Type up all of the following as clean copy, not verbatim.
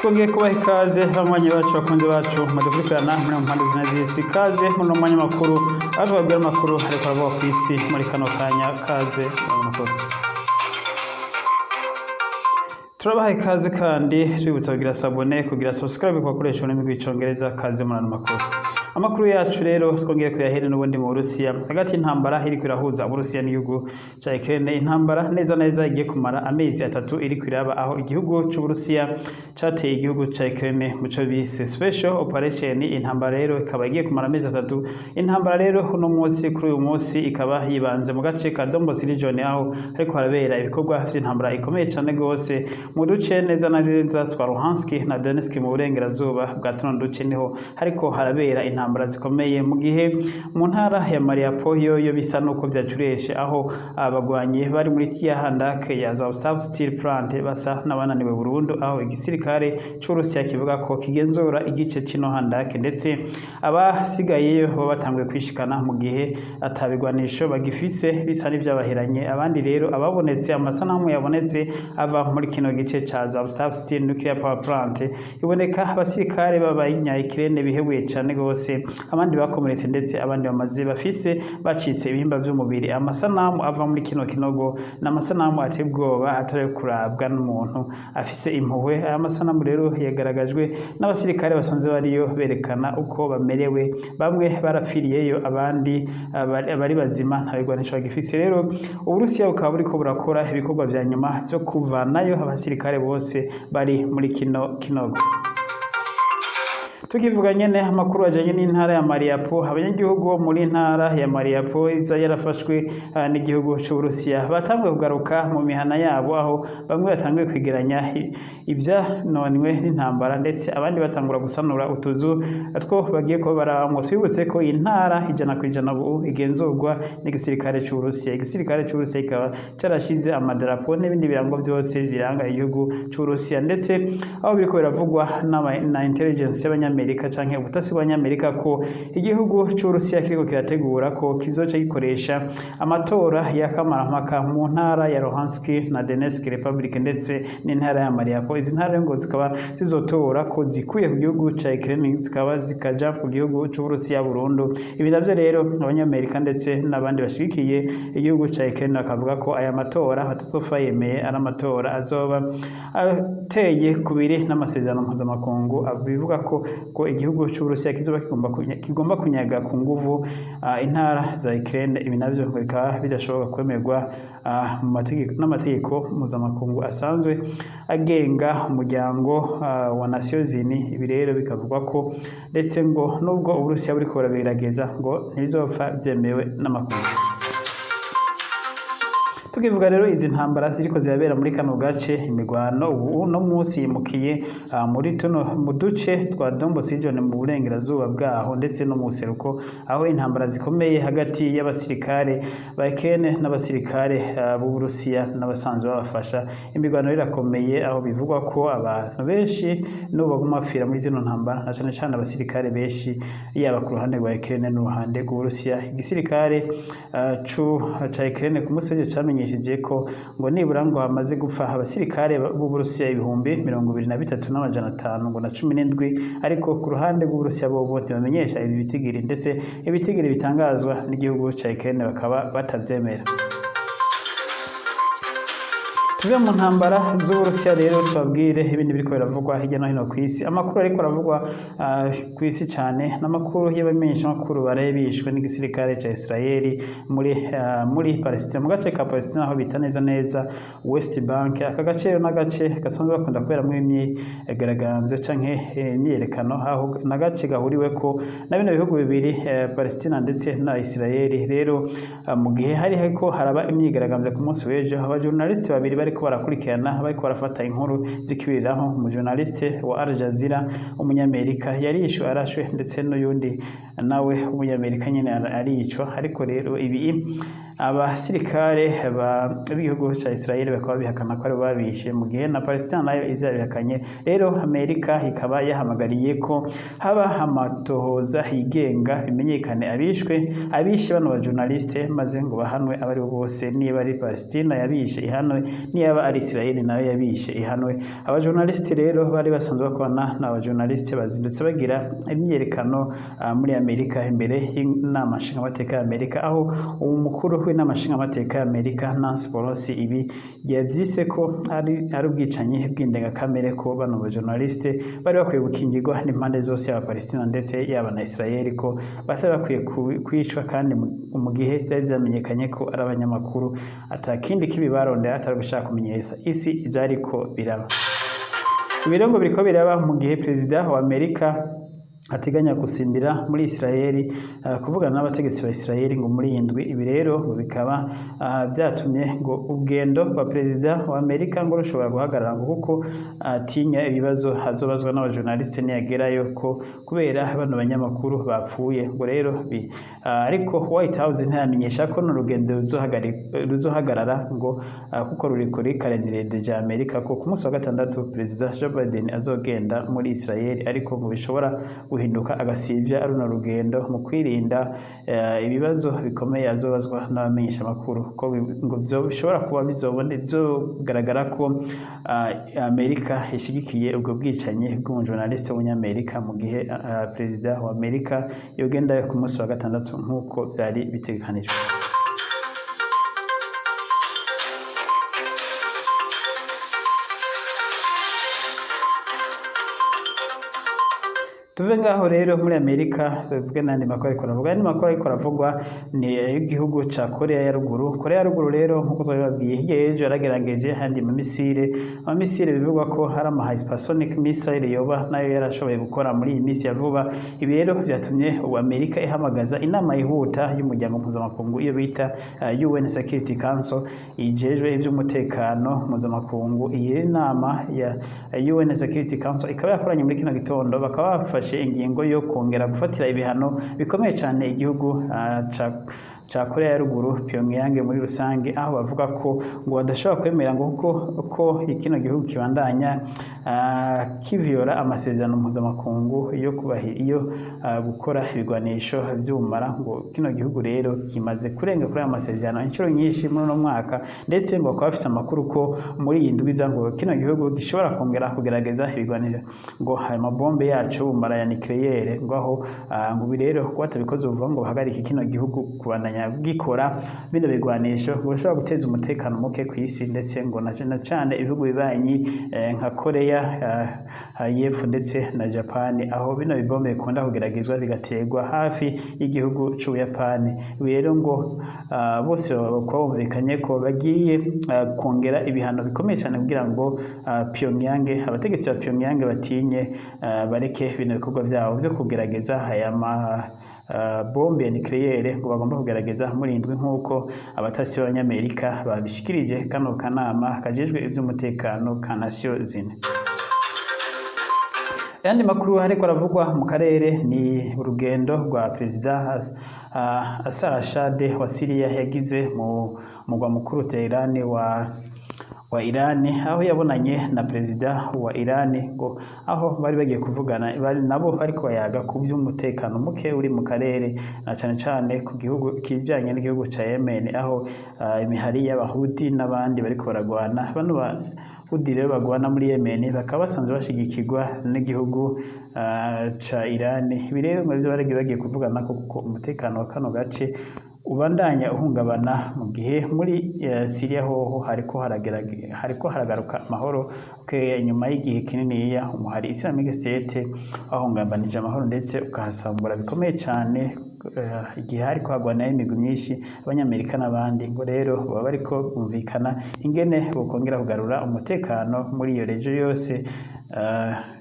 twongeye kubaha ikaze banywanyi bacu bakunze bacu mudukurikirana muri mpande zina z'isi. Ikaze muno mwanya makuru aho tubabwira amakuru ariko aravuga ku isi muri kano kanya. Kaze amakuru turabaha ikaze kandi twibutsa kugira sabone kugira subscribe kubakoresha ururimi rw'icongereza. Kaze muri ano makuru. Amakuru yacu rero twongeye kuyahere n'ubundi mu Burusiya hagati y'intambara iri kwirahuza Uburusiya n'igihugu ca Ukraine. Intambara neza neza igiye kumara amezi 3 iri kwiraba aho igihugu c'Uburusiya cateye igihugu ca Ukraine muco bise special operation. Intambara rero ikaba igiye kumara amezi 3. Intambara rero uno munsi kuri uyu munsi ikaba yibanze mu gace ka Donbas region aho ariko harabera ibikorwa vy'intambara ikomeye cane gose mu duce neza na neza twa Luhansk na Donetsk mu burengerazuba bwa tuno duce niho hariko harabera intambara zikomeye, mu gihe mu ntara ya Mariupol yo bisa nuko vyacureshe aho abagwanyi bari muri kiyahandake ya Azovstal Steel Plant basa n'abananiwe burundu, aho igisirikare c'Uburusiya kivuga ko kigenzura igice cino handake ndetse abasigayeyo bo batanguye kwishikana mu gihe atabigwanisho bagifise bisa n'ivyabaheranye. Abandi rero ababonetse amasanamu yabonetse ava muri kino gice ca Azovstal Steel Nuclear Power Plant iboneka abasirikare b'abanya-Ukraine bihebuye cane gose, abandi bakomeretse ndetse abandi bamaze bafise bacitse ibihimba vy'umubiri. Amasanamu ava muri kino kinogo n'amasanamu ateye ubwoba atari kurabwa n'umuntu afise impuhwe. Aya masanamu rero yagaragajwe n'abasirikare basanzwe bariyo berekana uko bamerewe, bamwe barapfiriyeyo abandi bari bazima nta bigwanisho bagifise. Rero Uburusiya bukaba buriko burakora ibikorwa vya nyuma vyo kuvanayo abasirikare bose bari muri kino kinogo. Tukivuga nyene amakuru ajanye n'intara ya Mariupol, abanyagihugu bo muri ntara ya Mariupol iza yarafashwe n'igihugu c'Uburusiya batanguye kugaruka mu mihana yabo, aho bamwe batanguye kwegeranya ivyanonwe n'intambara ndetse abandi batangura gusanura utuzu two bagiye kuba barabamwo. Twibutse ko iyi ntara 100% ubu igenzurwa n'igisirikare c'Uburusiya. Igisirikare c'Uburusiya kikaba carashize amadarapo n'ibindi birango vyose biranga igihugu c'Uburusiya, ndetse aho biriko biravugwa na intelligence y'Abanyamerika canke ubutasi bw'Abanyamerika ko igihugu c'Uburusiya kiriko kirategura ko kizoca gikoresha amatora ya kamarampaka mu ntara ya Luhansk na Donetsk Republic ndetse n'intara ya Mariupol. Izi ntara ngo zikaba zizotora ko zikuye ku gihugu ca Ukraine zikaba zikaja ku gihugu c'Uburusiya burundu. Ibi navyo rero Abanyamerika ndetse n'abandi bashigikiye igihugu ca Ukraine bakavuga ko aya matora batazofa yemeye ari amatora azoba ateye kubiri n'amasezerano mpuzamakungu bivuga ko igihugu c'Uburusiya kizoba kigomba kunyaga ku nguvu intara za Ukraine. Ibi navyo bikaba bidashoboka kwemerwa n'amategeko mpuzamakungu asanzwe agenga umuryango wa Nations Unies. Ibi rero bikavugwa ko ndetse ngo nubwo Uburusiya buriko buragerageza ngo ntibizopfa vyemewe n'amakungu. Tukivuga rero izi ntambara ziriko zirabera muri kano gace, imigwano ubu no munsi yimukiye muri tuno mu duce twa Donbas region mu burengerazuba bwaho ndetse no mu seruko, aho intambara zikomeye hagati y'abasirikare ba Ukraine n'abasirikare b'Uburusiya n'abasanzwe babafasha. Imigwano irakomeye aho bivugwa ko abantu benshi no baguma bapfira muri zino ntambara, na cane cane abasirikare benshi yaba ku ruhande rwa Ukraine n'uruhande rw'Uburusiya. Igisirikare ca Ukraine ku munsi w'ejo camenyeshije ko ngo nibura ngo hamaze gupfa abasirikare b'Uburusiya 23,500 ngo na 17, ariko ku ruhande rw'Uburusiya bobo ntibamenyesha ibi bitigiri, ndetse ibitigiri bitangazwa n'igihugu ca Ukraine bakaba batavyemera. Tuve mu ntambara z'Uburusiya rero tubabwire ibindi biriko biravugwa hirya no hino kw'isi. Amakuru ariko aravugwa kw'isi cane n'amakuru y'abamenyesha makuru baraye bishwe n'igisirikare ca Israeli muri Palestina, mu gace ka Palestina aho bita neza neza West Bank. Aka gace rero n'agace gasanzwe bakunda kuberamwo imyigaragambyo canke imyiyerekano, aho n'agace gahuriweko na bino bihugu bibiri Palestina ndetse na Israeli. Rero mu gihe hariko haraba imyigaragambyo ku munsi w'ejo, abajournaliste babiri bariko barakurikirana bariko barafata inkuru zikibiriraho. Umujournaliste wa Al Jazeera umunyamerika yarishwe arashwe, ndetse n'uyundi nawe umunyamerika nyene aricwa. Ariko rero ibi abasirikare b'igihugu ca Israel bakaba bihakana ko ari babishe mu gihe na Palestina nayo izabihakanye. Rero Amerika ikaba yahamagariye ko haba amatohoza yigenga bimenyekane abishe bano ba journaliste maze ngo bahanwe abari bose, niba ari Palestina yabishe ihanwe, niba ari Israel nayo yabishe ihanwe. Aba journaliste rero bari basanzwe bakorana n'aba journaliste bazindutse bagira imyiyerekano muri Amerika imbere y'inama nshingamateka ya Amerika, aho umukuru w'inama nshingamateka ya Amerika Nancy Pelosi ibi yavyise ko ari ubwicanyi bw'indengakamere, ko bano ba journaliste bari bakwiye gukingirwa n'impande zose yaba Palestina ndetse yaba na Israel, ko batari bakwiye kwicwa kandi mu gihe byari byamenyekanye ko ari abanyamakuru atakindi kibi barondera atari gushaka kumenyesha isi ivyariko biraba. Ibirongo biriko biraba mu gihe perezida wa Amerika ateganya gusimbira muri Israel kuvugana n'abategetsi ba Israel ngo muri indwi. Ibi rero ngo bikaba byatumye ngo ubwendo wa perezida wa Amerika ngo rushobora guhagarara ngo kuko atinya ibibazo hazobazwa n'abajournaliste niyagerayo ko kubera bano banyamakuru bapfuye ngo rero ariko White House ntiyamenyesha ko n'urugendo ruzohagarara ngo kuko ruri kuri calendrier de Amerika ko ku munsi wa gatandatu perezida Joe Biden azogenda muri Israel, ariko ngo bishobora guhinduka agasivya runo rugendo mu kwirinda ibibazo bikomeye azobazwa n'abamenyesha makuru, ko ngo bishobora kuba bizogaragara ko Amerika ishigikiye ubwo bwicanyi bw'umujournaliste w'umunyamerika mu gihe perezida wa Amerika yogenda ku munsi wa gatandatu nk'uko byari bitegekanijwe. Tuve ngaho rero muri Amerika tuvuge n'andi makuru ariko aravuga. Andi makuru ariko aravugwa ni igihugu ca Korea ya Ruguru. Korea ya Ruguru rero nkuko twabibabwiye hirya y'ejo yaragerageje handi amamisire bivugwa ko hari ama hypersonic missile yoba nayo yarashoboye gukora muri iyi misi ya vuba. Ibi rero byatumye Amerika ihamagaza inama yihuta y'umuryango mpuzamakungu iyo bita UN Security Council ijejwe ivy'umutekano mpuzamakungu. Iyi nama ya UN Security Council ikaba yakoranye muri kino gitondo, bakaba bafashe ingingo yo kongera gufatira ibihano bikomeye cyane igihugu ca Korea ya Ruguru, Pyongyang muri rusange, aho bavuga ko ngo badashobora kwemera ngo ko ikino gihugu kibandanya kivyola amasezerano mpuzamakungu iyo gukora ibigwanisho vy'ubumara. Ngo kino gihugu rero kimaze kurenga kuri amasezerano inshuro nyinshi muri no mwaka, ndetse ngo bakaba bafise amakuru ko muri iyi ndwiza ngo kino gihugu gishobora kongera kugerageza ibigwanisho ngo hari amabombe yacu ubumara ya nucleaire, ngo aho ngo birero ko batabikoze uvuga ngo bahagarike kino gihugu kubandanya bwikora bino bigwanisho ngo bishobora guteza umutekano muke ku isi, ndetse ngo na cyane ibihugu bibanyi nka Korea y'Epfo ndetse na Japan, aho bino bibombe bikunda kugeragezwa bigaterwa hafi y'igihugu c'Ubuyapani. Rero ngo bose bumvikanye ko bagiye kongera ibihano bikomeye cyane kugira ngo Pyongyang, abategetsi ba Pyongyang batinye bareke bino bikorwa byabo byo kugerageza aya bombe nucleaire ngo bagomba kugerageza muri indwi nk'uko abatasi b'Abanyamerika babishikirije kano kanama kajejwe ivy'umutekano ka Nations Unies. Ayandi makuru ariko aravugwa mu karere ni urugendo rwa perezida Assad Rashad wa Syria yagize mu mugwa mukuru Tehran wa Iran, aho yabonanye na perezida wa Iran ngo aho bari bagiye kuvugana nabo ariko bayaga ku by'umutekano muke uri mu karere, na cyane cyane ku gihugu kijanye n'igihugu ca Yemen, aho imihari y'Abahudi n'abandi bariko baragwana. Bano Hudi rero bagwana muri Yemen bakaba basanzwe bashigikirwa n'igihugu ca Iran. Ibi rero ngo byo bagiye kuvugana kuko umutekano wa kano gace ubandanya uhungabana mu gihe muri Syria hoho hariko haragaruka amahoro nyuma y'igihe kinini umuhari Islamic State wahungabanije amahoro ndetse ukahasambura bikomeye cyane igihe hariko hagwana imigwi myinshi Abanyamerika n'abandi. Ngo rero baba bariko bumvikana ingene bokongera kugarura umutekano muri iyo region yose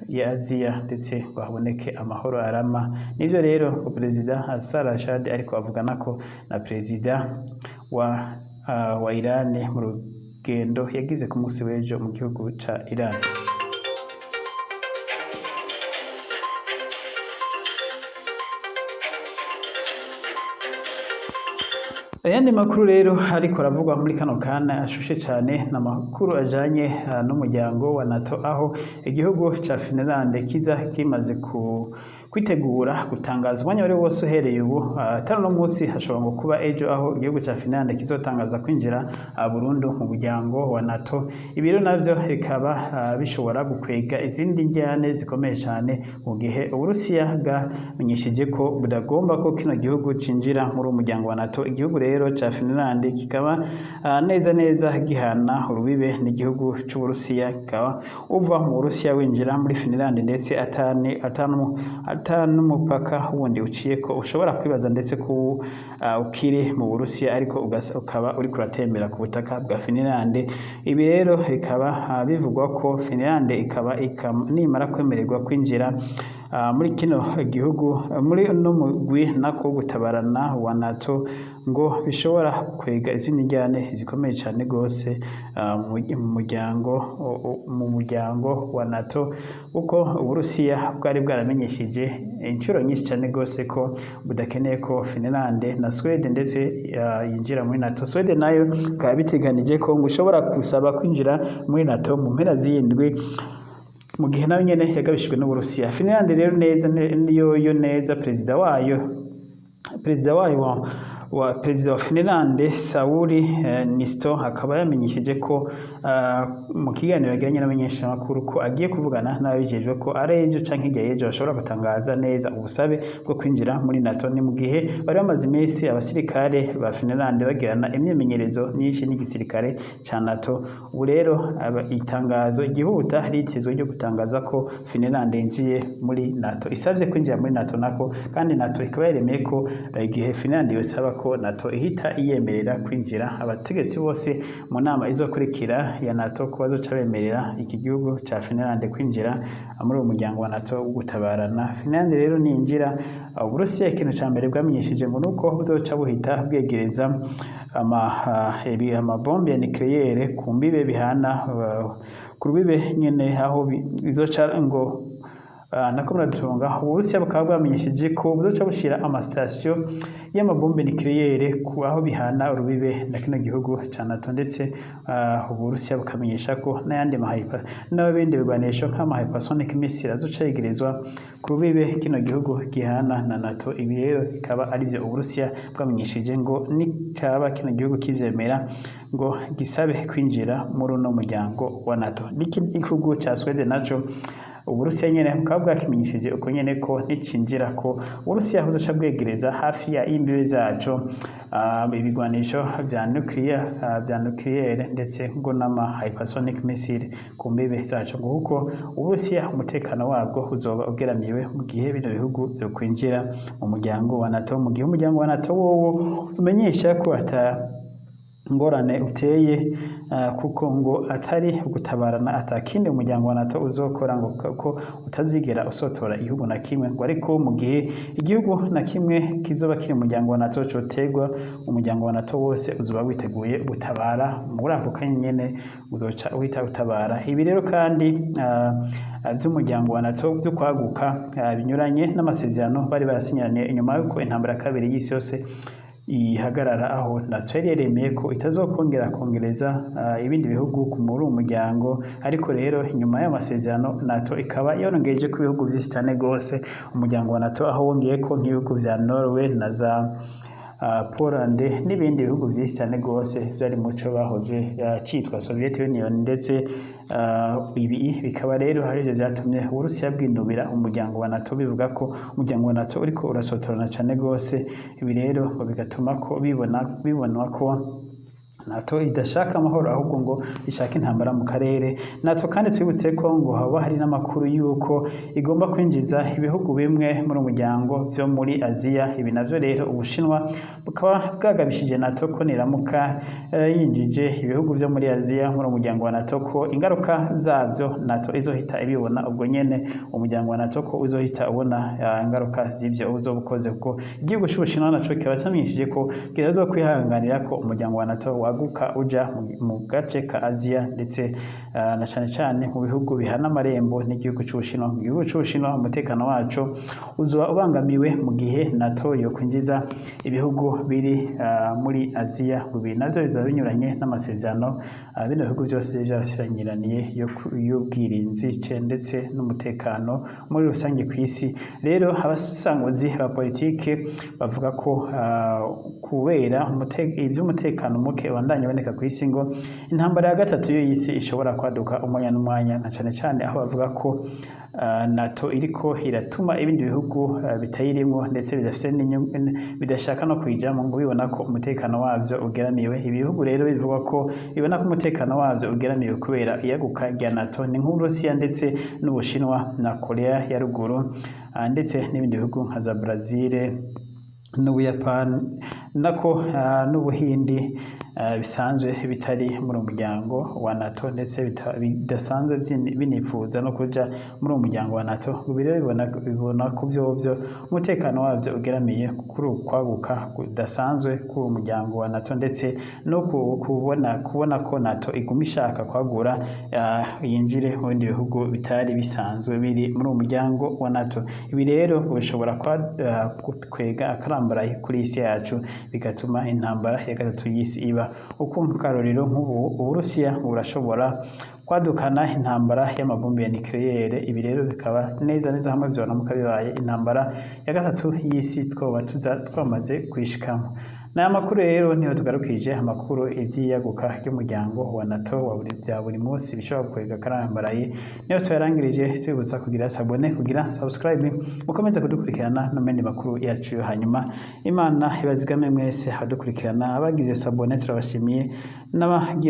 ya Aziya ndetse baboneke amahoro arama. Nivyo rero perezida Assad Rashad ariko avugana ko na perezida wa Iran mu rugendo yagize ku munsi w'ejo mu gihugu ca Iran. Ayandi makuru rero ariko aravugwa muri kano kana ashushe cyane n'amakuru ajanye n'umuryango wa NATO, aho igihugu ca Finland kiza kimaze kwitegura gutangaza umwanya wari wose uhereye ubu atari no munsi hashobora ngo kuba ejo, aho igihugu ca Finland kizotangaza kwinjira burundu mu muryango wa NATO. Ibiro navyo bikaba bishobora gukwega izindi njyane zikomeye cyane mu gihe Uburusiya bwamenyesheje ko budagomba ko kino gihugu cinjira muri umuryango wa NATO. Igihugu rero ca Finland kikaba neza neza gihana urubibe n'igihugu c'Uburusiya, kikaba uva mu Burusiya winjira muri Finland ndetse n'umupaka wundi uciye ko ushobora kwibaza ndetse ko ukiri mu Burusiya ariko ukaba uri kuratembera ku butaka bwa Finland. Ibi rero bikaba bivugwa ko Finland ikaba nimara kwemererwa kwinjira muri kino gihugu muri no mugwi nako gutabarana wa NATO ngo bishobora kwega izindi njyane zikomeye cyane gose mu muryango wa NATO, uko Uburusiya bwari bwaramenyesheje inshuro nyinshi cyane gose ko budakeneye ko Finland na Sweden ndetse yinjira muri NATO. Sweden nayo ikaba biteganije ko ngo ushobora kusaba kwinjira muri NATO mu mpera z'indwi, mu gihe nayo nyene yagabishijwe n'Uburusiya. Finland rero neza niyo neza perezida wa Finland Sauli Niinisto akaba yamenyesheje ko mu kiganiro yagiranye n'abamenyeshamakuru ko agiye kuvugana n'ababijejwe ko ari ejo canke hirya y'ejo bashobora gutangaza neza ubusabe bwo kwinjira muri NATO. Ni mu gihe bari bamaze iminsi abasirikare ba Finland bagirana imyimenyerezo myinshi n'igisirikare ca NATO. Ubu rero itangazo igihuta ritezwe ryo gutangaza ko Finland yinjiye muri NATO, isavye kwinjira muri NATO nako, kandi NATO ikaba yaremeye ko igihe Finland yosaba ko NATO ihita iyemerera kwinjira. Abategetsi bose mu nama izokurikira ya NATO ko bazoca bemerera iki gihugu ca Finland kwinjira muri uwo muryango wa NATO gutabarana. Finland rero ninjira Uburusiya ikintu ca mbere bwamenyesheje ngo nuko buzoca buhita bwegereza amabombe ya nucleaire ku mbibe bihana ku rubibe nyene, aho bizoca ngo nako muratunga. Uburusiya bukaba bwamenyesheje ko buzoca bushira amasitasiyo y'amabombe nucleaire ku aho bihana urubibe na kino gihugu ca NATO, ndetse Uburusiya bukamenyesha ko n'ayandi n'ibindi bigwanisho nk'ama-hypersonic missile azoca yegerezwa ku rubibe kino gihugu gihana na NATO. Ibi rero bikaba ari byo Uburusiya bwamenyesheje ngo nikaba kino gihugu kivyemera ngo gisabe kwinjira muri uno muryango wa NATO. N'igihugu ca Sweden naco Uburusiya nyene bukaba bwakimenyesheje uko nyene ko nicinjira ko Uburusiya buzoca bwegereza hafi ya imbibe zaco ibigwanisho vya nucleaire ndetse ngo n'ama hypersonic missile ku mbibe zaco, ngo kuko Uburusiya umutekano wabwo uzoba ugeramiwe mu gihe bino bihugu vyo kwinjira mu muryango wa NATO. Mu gihe umuryango wa NATO wowo umenyesha ko ngorane uteye kuko ngo atari gutabarana atakindi umuryango wa NATO uzokora, ngo ko utazigera usotora igihugu na kimwe, ngo ariko mu gihe igihugu na kimwe kizoba kiri umuryango wa NATO cotegwa, umuryango wa NATO wose uzoba witeguye gutabara muri ako kanya nyene uzoca uhita utabara. Ibi rero kandi by'umuryango wa NATO byo kwaguka binyuranye n'amasezerano bari barasinyanye inyuma yuko intambara ya kabiri y'isi yose ihagarara, aho NATO yari yaremeye ko itazokongera kongereza ibindi bihugu muri uwo muryango. Ariko rero inyuma y'amasezerano NATO ikaba yongeje ku bihugu byinshi cyane gose umuryango wa NATO, aho wongeye ko nk'ibihugu vya Norway na za Poland n'ibindi bihugu byinshi cyane gose byari muco bahoze cyitwa Soviet Union, ndetse ibi bikaba rero hari byo byatumye Uburusiya bwinubira umuryango wa NATO, bivuga ko umuryango wa NATO uriko urasotorana cyane gose. Ibi rero bigatuma ko bibonwa ko NATO idashaka amahoro ahubwo ngo ishaka intambara mu karere. NATO kandi twibutse ko ngo haba hari n'amakuru yuko igomba kwinjiza ibihugu bimwe muri umuryango byo muri Aziya. Ibi navyo rero Ubushinwa bukaba bwagabishije NATO ko niramuka yinjije ibihugu byo muri Aziya muri umuryango wa NATO ko ingaruka zabyo NATO izohita ibibona ubwo nyene, umuryango wa NATO ko uzohita ubona ingaruka z'ibyo uzobukoze, kuko igihugu cy'Ubushinwa naco kikaba cyamenyesheje ko kitazokwihanganira ko umuryango wa NATO waguka uja mu gace ka Aziya ndetse na cane cane mu bihugu bihana amarembo n'igihugu c'Ubushinwa. Mu gihugu c'Ubushinwa umutekano waco uzoba ubangamiwe mu gihe NATO yokwinjiza ibihugu biri muri Aziya. Ibi navyo bizoba binyuranye n'amasezerano bino bihugu byose vyarasiranyiraniye y'ubwirinzi ndetse n'umutekano muri rusange kw'isi. Rero abasanguzi ba politike bavuga ko kubera ivy'umutekano muke ubandanya uboneka kw'isi ngo intambara ya gatatu y'isi ishobora kwaduka umwanya n'umwanya, na cane cane aho bavuga ko NATO iriko iratuma ibindi bihugu bitayirimwo ndetse bidashaka no kuyijamwo ngo bibona ko umutekano wavyo ugeramiwe. Ibihugu rero bivuga ko bibona ko umutekano wavyo ugeramiwe kubera iyaguka rya NATO ni nk'Uburusiya ndetse n'Ubushinwa na Korea ya ruguru ndetse n'ibindi bihugu nka za Brazil n'Ubuyapani nako n'Ubuhindi bisanzwe bitari muri umuryango wa NATO ndetse bidasanzwe binifuza no kuja muri umuryango wa NATO. Ubu rero bibona ko vyovyo umutekano wavyo ugeramiye kuri ukwaguka kudasanzwe k'uwo muryango wa NATO ndetse no kubona ko NATO iguma ishaka kwagura yinjire mu bindi bihugu bitari bisanzwe biri muri uwo muryango wa NATO. Ibi rero bishobora kwega akarambaraye kuri isi yacu bigatuma intambara ya gatatu y'isi iba. Uko mu karorero nk'ubu Uburusiya burashobora kwadukana intambara y'amabombe ya nucleaire. Ibi rero bikaba neza hamwe vyona bibaye intambara ya gatatu y'isi twoba twamaze kwishikamo. N'aya makuru rero niho tugarukije amakuru ivyiyaguka ry'umuryango wa NATO wa buri munsi bishobora kwega karambaraye. Niho tuyarangirije twibutsa kugira sabone kugira subscribe mukomeze kudukurikirana no mende makuru yacu yo hanyuma. Imana ibazigame mwese abadukurikirana abagize sabone turabashimiye n'abagiye